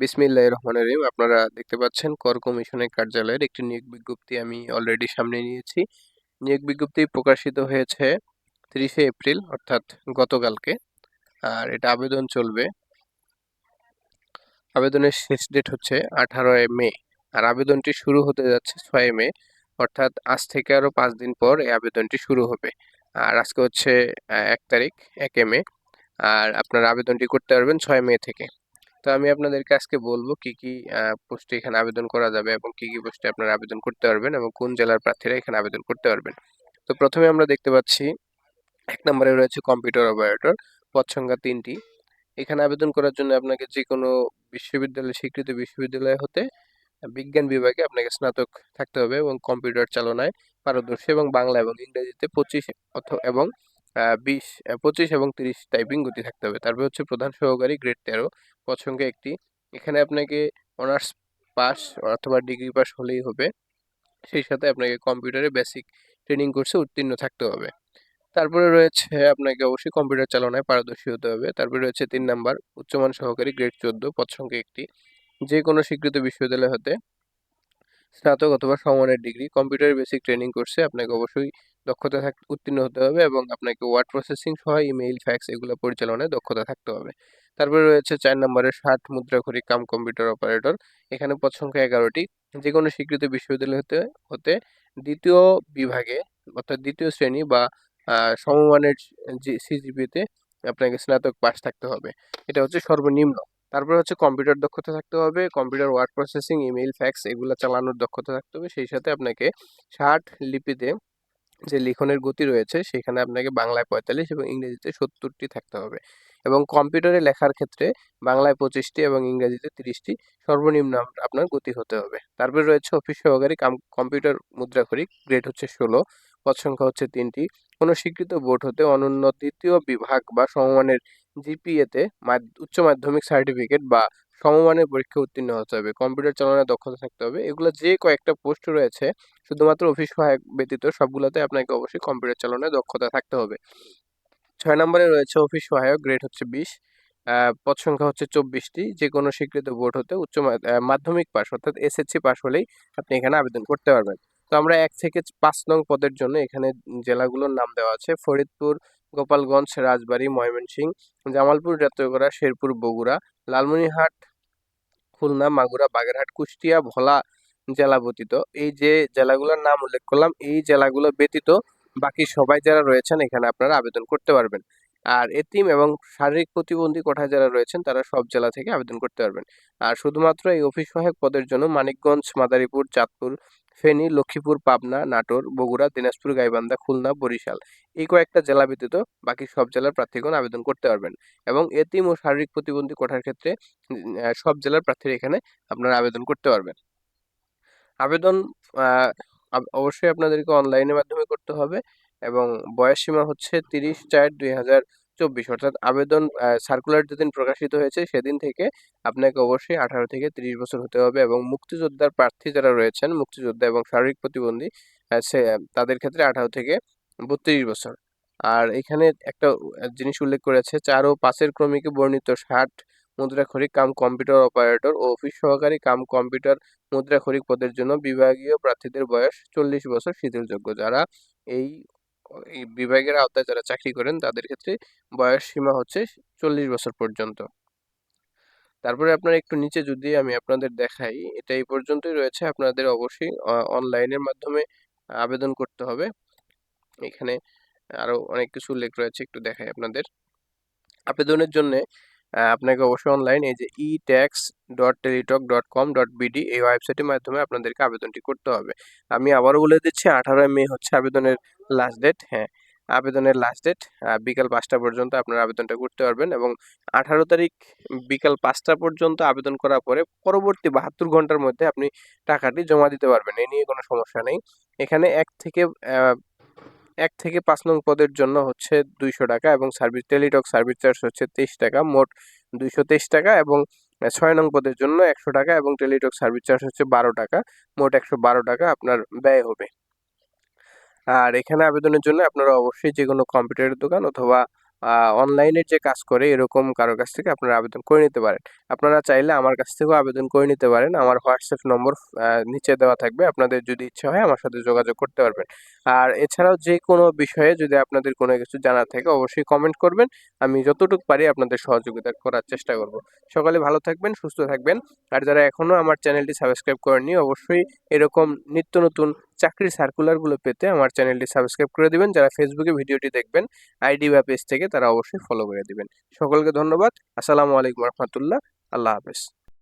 বিসমিল্লাহির রহমানির রহিম। আপনারা দেখতে পাচ্ছেন কর কমিশনের কার্যালয়ের একটি নিয়োগ বিজ্ঞপ্তি আমি অলরেডি সামনে নিয়েছি। নিয়োগ বিজ্ঞপ্তি প্রকাশিত হয়েছে 30শে এপ্রিল অর্থাৎ গতকালকে। আর এটা আবেদন চলবে। আবেদনের শেষ ডেট হচ্ছে 18 মে। আর আবেদনটি শুরু হতে যাচ্ছে 6 মে, অর্থাৎ আজ থেকে আরও 5 দিন পর এই আবেদনটি শুরু হবে। আর আজকে হচ্ছে 1 তারিখ, 1 মে। আর আপনারা আবেদনটি করতে পারবেন 6 মে থেকে। তো আমি আপনাদেরকে আজকে বলবো কি কি পোস্টে এখানে আবেদন করা যাবে এবং কি কি পোস্টে আপনারা আবেদন করতে পারবেন এবং কোন জেলার প্রার্থীরা এখানে আবেদন করতে পারবেন। তো প্রথমে আমরা দেখতে পাচ্ছি 1 নম্বরে রয়েছে কম্পিউটার অপারেটর, পদ সংখ্যা 3টি। এখানে আবেদন করার জন্য আপনাকে যে কোনো বিশ্ববিদ্যালয়, স্বীকৃত বিশ্ববিদ্যালয় হতে বিজ্ঞান বিভাগে আপনাকে স্নাতক থাকতে হবে এবং কম্পিউটার চালনায় পারদর্শী এবং বাংলা এবং ইংরেজিতে 25 এবং 30 টাইপিং গতি থাকতে হবে। তারপর হচ্ছে প্রধান সহকারী গ্রেড 13, পদ সংখ্যা 1টি। এখানে আপনাকে অনার্স পাস অথবা ডিগ্রি পাস হলেই হবে। সেই সাথে আপনাকে কম্পিউটারে বেসিক ট্রেনিং কোর্সে উত্তীর্ণ থাকতে হবে। তারপরে রয়েছে আপনাকে অবশ্যই কম্পিউটার চালনায় পারদর্শী হতে হবে। তারপরে রয়েছে 3 নাম্বার উচ্চমান সহকারী গ্রেড 14, পদ সংখ্যা 1টি। যে কোনো স্বীকৃত বিশ্ববিদ্যালয় হতে স্নাতক অথবা সমমানের ডিগ্রি, কম্পিউটারের বেসিক ট্রেনিং কোর্সে আপনাকে অবশ্যই দক্ষতা উত্তীর্ণ হতে হবে এবং আপনাকে ওয়ার্ড প্রসেসিং সহ ইমেইল, ফ্যাক্স এগুলো পরিচালনায় দক্ষতা থাকতে হবে। তারপরে রয়েছে 4 নম্বরে 60 মুদ্রাক্ষরিক কাম কম্পিউটার অপারেটর। এখানে পদ সংখ্যা 11টি। যে কোনো স্বীকৃত বিশ্ববিদ্যালয় হতে দ্বিতীয় বিভাগে অর্থাৎ দ্বিতীয় শ্রেণী বা সমমানের সিজিপিতে আপনাকে স্নাতক পাস থাকতে হবে। এটা হচ্ছে সর্বনিম্ন। তারপরে হচ্ছে কম্পিউটার দক্ষতা থাকতে হবে, computer word processing, email, fax এগুলো চালানোর দক্ষতা থাকতে হবে। সেই সাথে আপনাকে 60 লিপিতে যে লিখনের গতি রয়েছে সেখানে আপনাকে বাংলায় 45 এবং ইংরেজিতে 70টি থাকতে হবে এবং কম্পিউটারে লেখার ক্ষেত্রে বাংলায় 25টি এবং ইংরেজিতে 30টি সর্বনিম্ন আপনার গতি হতে হবে। তারপরে রয়েছে অফিস সহকারী কম্পিউটার মুদ্রাক্ষরিক, গ্রেড হচ্ছে 16, পদ সংখ্যা হচ্ছে 3টি। কোনো স্বীকৃত বোর্ড হতে অনন্য দ্বিতীয় বিভাগ বা সমমানের জিপিএতে উচ্চ মাধ্যমিক সার্টিফিকেট বা সমমানের পরীক্ষা উত্তীর্ণ হতে হবে। কম্পিউটার চালানোর দক্ষতা থাকতে হবে। এগুলো যে কয়েকটা পোস্ট রয়েছে শুধুমাত্র অফিস সহায়ক ব্যতীত সবগুলোতে আপনাকে অবশ্যই কম্পিউটার চালানোর দক্ষতা থাকতে হবে। 6 নম্বরে রয়েছে অফিস সহায়ক, গ্রেড হচ্ছে 20, পদ সংখ্যা হচ্ছে 24টি। যে কোনো স্বীকৃত বোর্ড হতে মাধ্যমিক পাস অর্থাৎ এসএসসি পাস হলেই আপনি এখানে আবেদন করতে পারবেন। তো আমরা 1 থেকে 5 নং পদের জন্য এখানে জেলাগুলোর নাম দেওয়া আছে: ফরিদপুর, গোপালগঞ্জ, রাজবাড়ী, ময়মনসিংহ, জামালপুর, রাত্রগড়া, শেরপুর, বগুড়া, লালমনিরহাট, খুলনা, মাগুরা, বাগেরহাট, কুষ্টিয়া, ভোলা জেলা ব্যতীত। এই যে জেলাগুলোর নাম উল্লেখ করলাম, এই জেলাগুলো ব্যতীত বাকি সবাই যারা রয়েছেন এখানে আপনারা আবেদন করতে পারবেন। আর এতিম এবং শারীরিক প্রতিবন্ধী কোঠায় যারা রয়েছেন তারা সব জেলা থেকে আবেদন করতে পারবেন। আর শুধুমাত্র এই অফিস সহায়ক পদের জন্য মানিকগঞ্জ, মাদারীপুর, চাঁদপুর, ফেনী, লক্ষ্মীপুর, পাবনা, নাটোর, বগুড়া, দিনাজপুর, গাইবান্ধা, খুলনা, বরিশাল এই কয়েকটা জেলা ব্যতীত বাকি সব জেলার প্রার্থীগণ আবেদন করতে পারবেন। এবং এতিম ও শারীরিক প্রতিবন্ধী কোঠার ক্ষেত্রে সব জেলার প্রার্থীরা এখানে আপনারা আবেদন করতে পারবেন। আবেদন অবশ্যই আপনাদেরকে অনলাইনের মাধ্যমে করতে হবে এবং বয়স সীমা হচ্ছে 30/4/2024, অর্থাৎ আবেদন সার্কুলার যেদিন প্রকাশিত হয়েছে সেদিন থেকে আপনাকে অবশ্যই 18 থেকে 30 বছর হতে হবে এবং মুক্তিযোদ্ধার প্রার্থী যারা রয়েছেন, মুক্তিযোদ্ধা এবং শারীরিক প্রতিবন্ধী, তাদের ক্ষেত্রে 18 থেকে 32 বছর। আর এখানে একটা জিনিস উল্লেখ করেছে, 4 ও 5-এর ক্রমিকে বর্ণিত 60 মুদ্রাক্ষরিক কাম কম্পিউটার অপারেটর ও অফিস সহকারী কাম কম্পিউটার মুদ্রাক্ষরিক পদের জন্য বিভাগীয় প্রার্থীদের বয়স 40 বছর শিথিলযোগ্য। যারা এই এই বিভাগের আওতায় যারা চাকরি করেন তাদের ক্ষেত্রে বয়স সীমা হচ্ছে 40 বছর পর্যন্ত। তারপরে আপনারা একটু নিচে যদি আমি আপনাদের দেখাই, এটা এই পর্যন্তই রয়েছে। আপনাদের অবশ্যই অনলাইনের মাধ্যমে আবেদন করতে হবে। এখানে আরো অনেক কিছু উল্লেখ রয়েছে, একটু দেখাই আপনাদের। আবেদনের জন্য আপনাকে অবশ্যই অনলাইন এই যে etax.teletalk.com.bd এই ওয়েবসাইটের মাধ্যমে আপনাদেরকে আবেদনটি করতে হবে। আমি আবারও বলে দিচ্ছি, 18 মে হচ্ছে আবেদনের লাস্ট ডেট। হ্যাঁ, আবেদনের লাস্ট ডেট বিকাল 5টা পর্যন্ত আপনারা আবেদনটা করতে পারবেন এবং 18 তারিখ বিকাল 5টা পর্যন্ত আবেদন করার পরে পরবর্তী 72 ঘন্টার মধ্যে আপনি টাকাটি জমা দিতে পারবেন। এ নিয়ে কোনো সমস্যা নেই। এখানে 1 থেকে 5 নং পদের জন্য হচ্ছে 200 টাকা এবং টেলিটক সার্ভিস চার্জ হচ্ছে 23 টাকা, মোট 223 টাকা এবং 6 নং পদের জন্য 100 টাকা এবং টেলিটক সার্ভিস চার্জ হচ্ছে 12 টাকা, মোট 112 টাকা আপনার ব্যয় হবে। আর এখানে আবেদনের জন্য আপনারা অবশ্যই যে কোনো কম্পিউটারের দোকান অথবা অনলাইনের যে কাজ করে এরকম কারো কাছ থেকে আপনারা আবেদন করে নিতে পারেন। আপনারা চাইলে আমার কাছ থেকেও আবেদন করে নিতে পারেন। আমার হোয়াটসঅ্যাপ নম্বর নিচে দেওয়া থাকবে। আপনাদের যদি ইচ্ছা হয় আমার সাথে যোগাযোগ করতে পারবেন। আর এছাড়াও যে কোনো বিষয়ে যদি আপনাদের কোনো কিছু জানার থাকে অবশ্যই কমেন্ট করবেন। আমি যতটুকু পারি আপনাদের সহযোগিতা করার চেষ্টা করব। সকলে ভালো থাকবেন, সুস্থ থাকবেন। আর যারা এখনও আমার চ্যানেলটি সাবস্ক্রাইব করেননি অবশ্যই এরকম নিত্য নতুন চাকরির সার্কুলারগুলো পেতে আমার চ্যানেলটি সাবস্ক্রাইব করে দিবেন। যারা ফেসবুকে ভিডিওটি দেখবেন আইডি বা পেজ থেকে তারা অবশ্যই ফলো করে দিবেন। সকলকে ধন্যবাদ। আসসালামু আলাইকুম রহমতুল্লাহ। আল্লাহ হাফেজ।